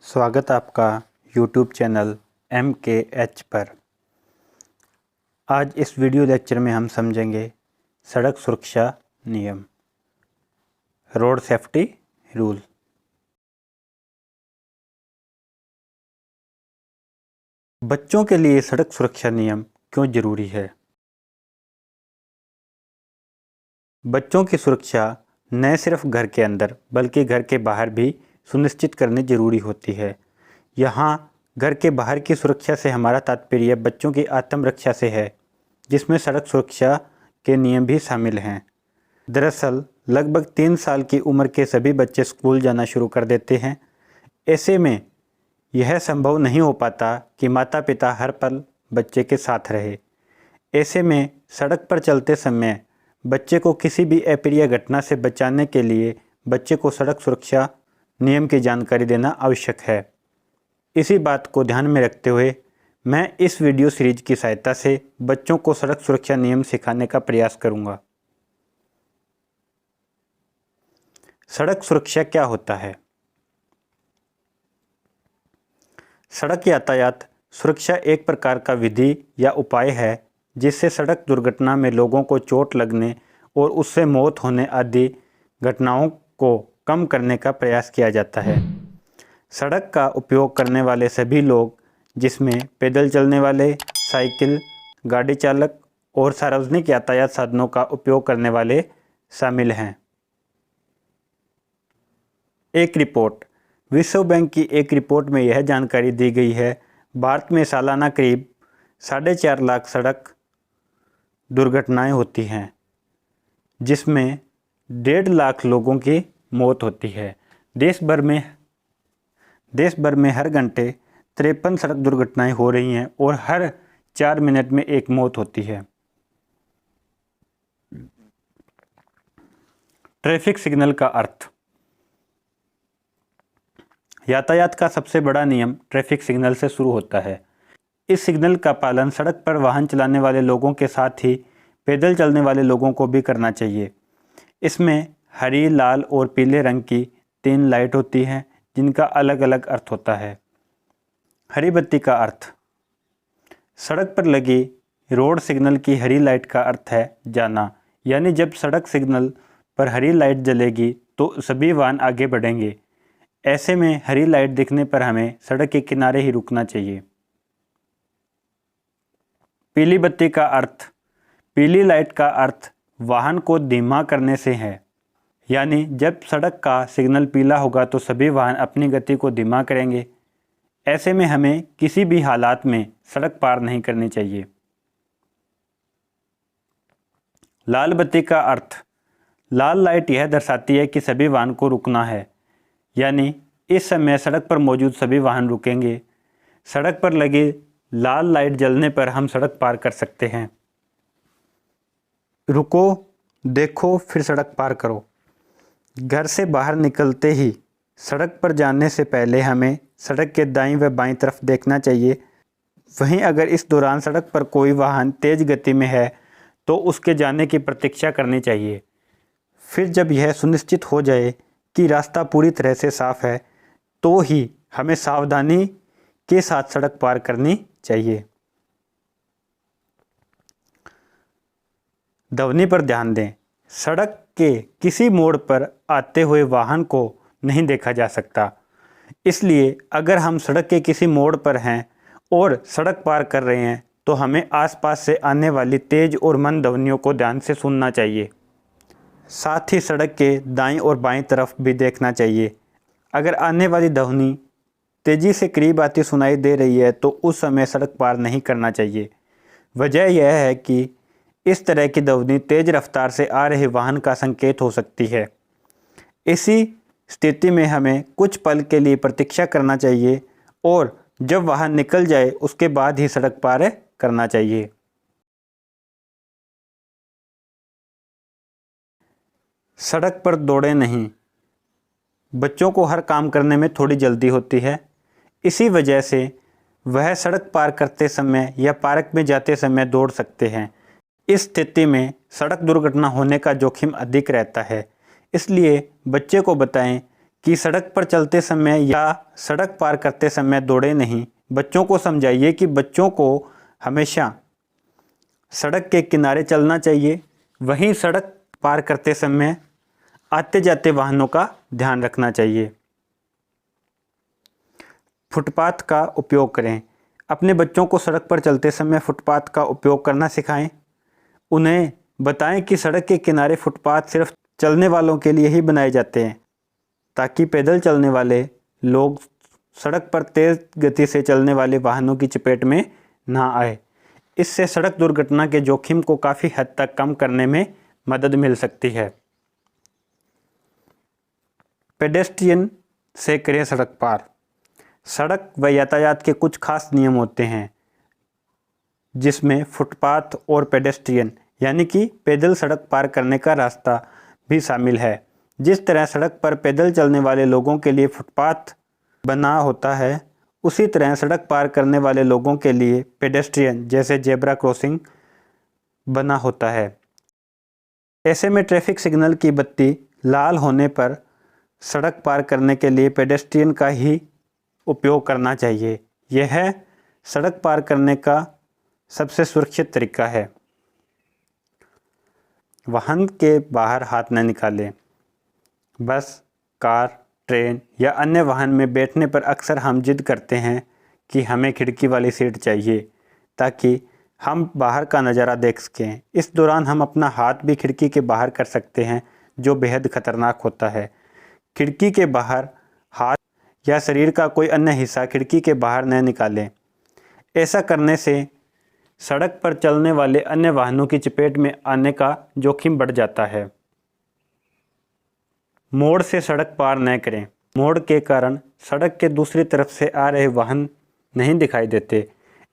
स्वागत आपका YouTube channel MKH पर। आज इस वीडियो लेक्चर में हम समझेंगे सड़क सुरक्षा नियम, रोड सेफ्टी रूल। बच्चों के लिए सड़क सुरक्षा नियम क्यों जरूरी है? बच्चों की सुरक्षा न सिर्फ घर के अंदर बल्कि घर के बाहर भी सुनिश्चित करनी जरूरी होती है। यहाँ घर के बाहर की सुरक्षा से हमारा तात्पर्य बच्चों की आत्मरक्षा से है, जिसमें सड़क सुरक्षा के नियम भी शामिल हैं। दरअसल लगभग 3 साल की उम्र के सभी बच्चे स्कूल जाना शुरू कर देते हैं। ऐसे में यह संभव नहीं हो पाता कि माता पिता हर पल बच्चे के साथ रहे। ऐसे में सड़क पर चलते समय बच्चे को किसी भी अप्रिय घटना से बचाने के लिए बच्चे को सड़क सुरक्षा नियम की जानकारी देना आवश्यक है। इसी बात को ध्यान में रखते हुए मैं इस वीडियो सीरीज की सहायता से बच्चों को सड़क सुरक्षा नियम सिखाने का प्रयास करूंगा। सड़क सुरक्षा क्या होता है? सड़क यातायात सुरक्षा एक प्रकार का विधि या उपाय है जिससे सड़क दुर्घटना में लोगों को चोट लगने और उससे मौत होने आदि घटनाओं को कम करने का प्रयास किया जाता है। सड़क का उपयोग करने वाले सभी लोग, जिसमें पैदल चलने वाले, साइकिल, गाड़ी चालक और सार्वजनिक यातायात साधनों का उपयोग करने वाले शामिल हैं। एक रिपोर्ट, विश्व बैंक की एक रिपोर्ट में यह जानकारी दी गई है, भारत में सालाना करीब 4.5 लाख सड़क दुर्घटनाएं होती हैं, जिसमें 1.5 लाख लोगों की मौत होती है। देश भर में हर घंटे 53 सड़क दुर्घटनाएं हो रही हैं और हर 4 मिनट में एक मौत होती है। ट्रैफिक सिग्नल का अर्थ। यातायात का सबसे बड़ा नियम ट्रैफिक सिग्नल से शुरू होता है। इस सिग्नल का पालन सड़क पर वाहन चलाने वाले लोगों के साथ ही पैदल चलने वाले लोगों को भी करना चाहिए। इसमें हरी, लाल और पीले रंग की 3 लाइट होती हैं, जिनका अलग अलग अर्थ होता है। हरी बत्ती का अर्थ। सड़क पर लगी रोड सिग्नल की हरी लाइट का अर्थ है जाना, यानी जब सड़क सिग्नल पर हरी लाइट जलेगी तो सभी वाहन आगे बढ़ेंगे। ऐसे में हरी लाइट दिखने पर हमें सड़क के किनारे ही रुकना चाहिए। पीली बत्ती का अर्थ। पीली लाइट का अर्थ वाहन को धीमा करने से है, यानी जब सड़क का सिग्नल पीला होगा तो सभी वाहन अपनी गति को धीमा करेंगे। ऐसे में हमें किसी भी हालात में सड़क पार नहीं करनी चाहिए। लाल बत्ती का अर्थ। लाल लाइट यह दर्शाती है कि सभी वाहन को रुकना है, यानी इस समय सड़क पर मौजूद सभी वाहन रुकेंगे। सड़क पर लगी लाल लाइट जलने पर हम सड़क पार कर सकते हैं। रुको, देखो, फिर सड़क पार करो। घर से बाहर निकलते ही सड़क पर जाने से पहले हमें सड़क के दाईं व बाईं तरफ देखना चाहिए। वहीं अगर इस दौरान सड़क पर कोई वाहन तेज़ गति में है तो उसके जाने की प्रतीक्षा करनी चाहिए। फिर जब यह सुनिश्चित हो जाए कि रास्ता पूरी तरह से साफ है तो ही हमें सावधानी के साथ सड़क पार करनी चाहिए। ध्वनि पर ध्यान दें। सड़क के किसी मोड़ पर आते हुए वाहन को नहीं देखा जा सकता, इसलिए अगर हम सड़क के किसी मोड़ पर हैं और सड़क पार कर रहे हैं तो हमें आसपास से आने वाली तेज और मंद ध्वनियों को ध्यान से सुनना चाहिए। साथ ही सड़क के दाईं और बाईं तरफ भी देखना चाहिए। अगर आने वाली ध्वनि तेज़ी से करीब आती सुनाई दे रही है तो उस समय सड़क पार नहीं करना चाहिए। वजह यह है कि इस तरह की ध्वनि तेज रफ्तार से आ रहे वाहन का संकेत हो सकती है। इसी स्थिति में हमें कुछ पल के लिए प्रतीक्षा करना चाहिए और जब वाहन निकल जाए उसके बाद ही सड़क पार करना चाहिए। सड़क पर दौड़े नहीं। बच्चों को हर काम करने में थोड़ी जल्दी होती है। इसी वजह से वह सड़क पार करते समय या पार्क में जाते समय दौड़ सकते हैं। इस स्थिति में सड़क दुर्घटना होने का जोखिम अधिक रहता है। इसलिए बच्चे को बताएं कि सड़क पर चलते समय या सड़क पार करते समय दौड़े नहीं। बच्चों को समझाइए कि बच्चों को हमेशा सड़क के किनारे चलना चाहिए। वहीं सड़क पार करते समय आते जाते वाहनों का ध्यान रखना चाहिए। फुटपाथ का उपयोग करें। अपने बच्चों को सड़क पर चलते समय फुटपाथ का उपयोग करना सिखाएं। उन्हें बताएं कि सड़क के किनारे फुटपाथ सिर्फ चलने वालों के लिए ही बनाए जाते हैं, ताकि पैदल चलने वाले लोग सड़क पर तेज़ गति से चलने वाले वाहनों की चपेट में ना आए। इससे सड़क दुर्घटना के जोखिम को काफ़ी हद तक कम करने में मदद मिल सकती है। पेडेस्ट्रियन से करें सड़क पार। सड़क व यातायात के कुछ खास नियम होते हैं, जिसमें फुटपाथ और पेडेस्ट्रियन यानी कि पैदल सड़क पार करने का रास्ता भी शामिल है। जिस तरह सड़क पर पैदल चलने वाले लोगों के लिए फुटपाथ बना होता है, उसी तरह सड़क पार करने वाले लोगों के लिए पेडेस्ट्रियन जैसे जेब्रा क्रॉसिंग बना होता है। ऐसे में ट्रैफिक सिग्नल की बत्ती लाल होने पर सड़क पार करने के लिए पेडेस्ट्रियन का ही उपयोग करना चाहिए। यह सड़क पार करने का सबसे सुरक्षित तरीका है। वाहन के बाहर हाथ न निकालें। बस, कार, ट्रेन या अन्य वाहन में बैठने पर अक्सर हम जिद करते हैं कि हमें खिड़की वाली सीट चाहिए, ताकि हम बाहर का नज़ारा देख सकें। इस दौरान हम अपना हाथ भी खिड़की के बाहर कर सकते हैं, जो बेहद खतरनाक होता है। खिड़की के बाहर हाथ या शरीर का कोई अन्य हिस्सा खिड़की के बाहर न निकालें। ऐसा करने से सड़क पर चलने वाले अन्य वाहनों की चपेट में आने का जोखिम बढ़ जाता है। मोड़ से सड़क पार न करें। मोड़ के कारण सड़क के दूसरी तरफ से आ रहे वाहन नहीं दिखाई देते।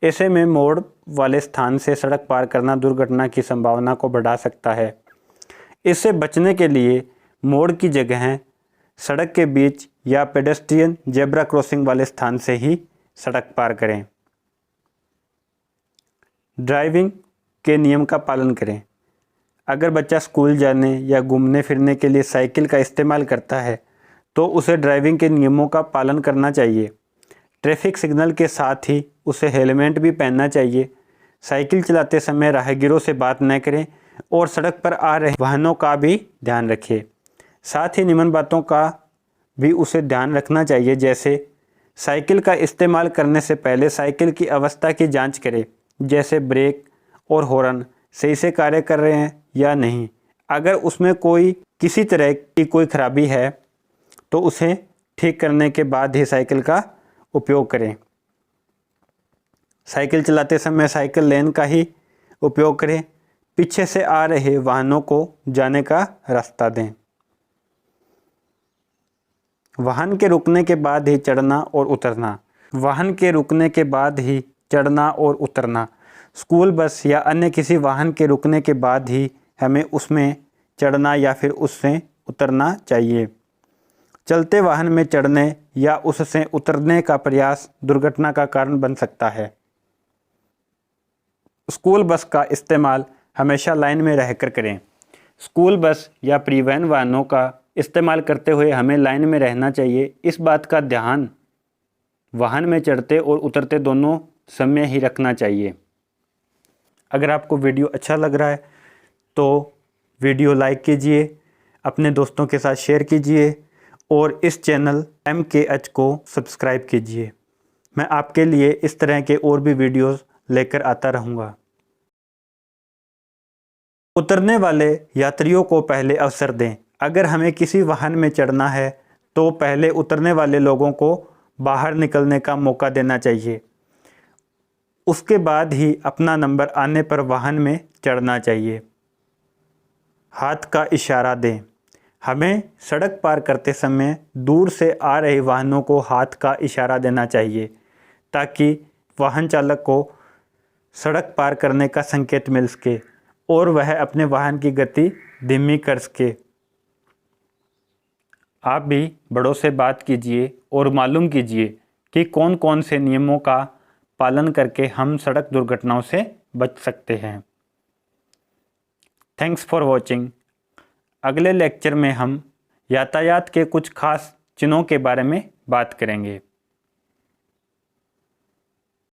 ऐसे में मोड़ वाले स्थान से सड़क पार करना दुर्घटना की संभावना को बढ़ा सकता है। इससे बचने के लिए मोड़ की जगह सड़क के बीच या पेडेस्ट्रियन जेब्रा क्रॉसिंग वाले स्थान से ही सड़क पार करें। ड्राइविंग के नियम का पालन करें। अगर बच्चा स्कूल जाने या घूमने फिरने के लिए साइकिल का इस्तेमाल करता है, तो उसे ड्राइविंग के नियमों का पालन करना चाहिए। ट्रैफिक सिग्नल के साथ ही उसे हेलमेट भी पहनना चाहिए। साइकिल चलाते समय राहगीरों से बात न करें और सड़क पर आ रहे वाहनों का भी ध्यान रखें। साथ ही निम्न बातों का भी उसे ध्यान रखना चाहिए, जैसे साइकिल का इस्तेमाल करने से पहले साइकिल की अवस्था की जांच करें, जैसे ब्रेक और हॉर्न सही से कार्य कर रहे हैं या नहीं। अगर उसमें किसी तरह की कोई खराबी है, तो उसे ठीक करने के बाद ही साइकिल का उपयोग करें। साइकिल चलाते समय साइकिल लेन का ही उपयोग करें। पीछे से आ रहे वाहनों को जाने का रास्ता दें। वाहन के रुकने के बाद ही चढ़ना और उतरना। वाहन के रुकने के बाद ही चढ़ना और उतरना। स्कूल बस या अन्य किसी वाहन के रुकने के बाद ही हमें उसमें चढ़ना या फिर उससे उतरना चाहिए। चलते वाहन में चढ़ने या उससे उतरने का प्रयास दुर्घटना का कारण बन सकता है। स्कूल बस का इस्तेमाल हमेशा लाइन में रहकर करें। स्कूल बस या परिवहन वाहनों का इस्तेमाल करते हुए हमें लाइन में रहना चाहिए। इस बात का ध्यान वाहन में चढ़ते और उतरते दोनों समय ही रखना चाहिए। अगर आपको वीडियो अच्छा लग रहा है तो वीडियो लाइक कीजिए, अपने दोस्तों के साथ शेयर कीजिए और इस चैनल MKH को सब्सक्राइब कीजिए। मैं आपके लिए इस तरह के और भी वीडियोस लेकर आता रहूँगा। उतरने वाले यात्रियों को पहले अवसर दें। अगर हमें किसी वाहन में चढ़ना है तो पहले उतरने वाले लोगों को बाहर निकलने का मौका देना चाहिए। उसके बाद ही अपना नंबर आने पर वाहन में चढ़ना चाहिए। हाथ का इशारा दें। हमें सड़क पार करते समय दूर से आ रहे वाहनों को हाथ का इशारा देना चाहिए, ताकि वाहन चालक को सड़क पार करने का संकेत मिल सके और वह अपने वाहन की गति धीमी कर सके। आप भी बड़ों से बात कीजिए और मालूम कीजिए कि कौन कौन से नियमों का पालन करके हम सड़क दुर्घटनाओं से बच सकते हैं। Thanks for watching. अगले लेक्चर में हम यातायात के कुछ खास चिन्हों के बारे में बात करेंगे।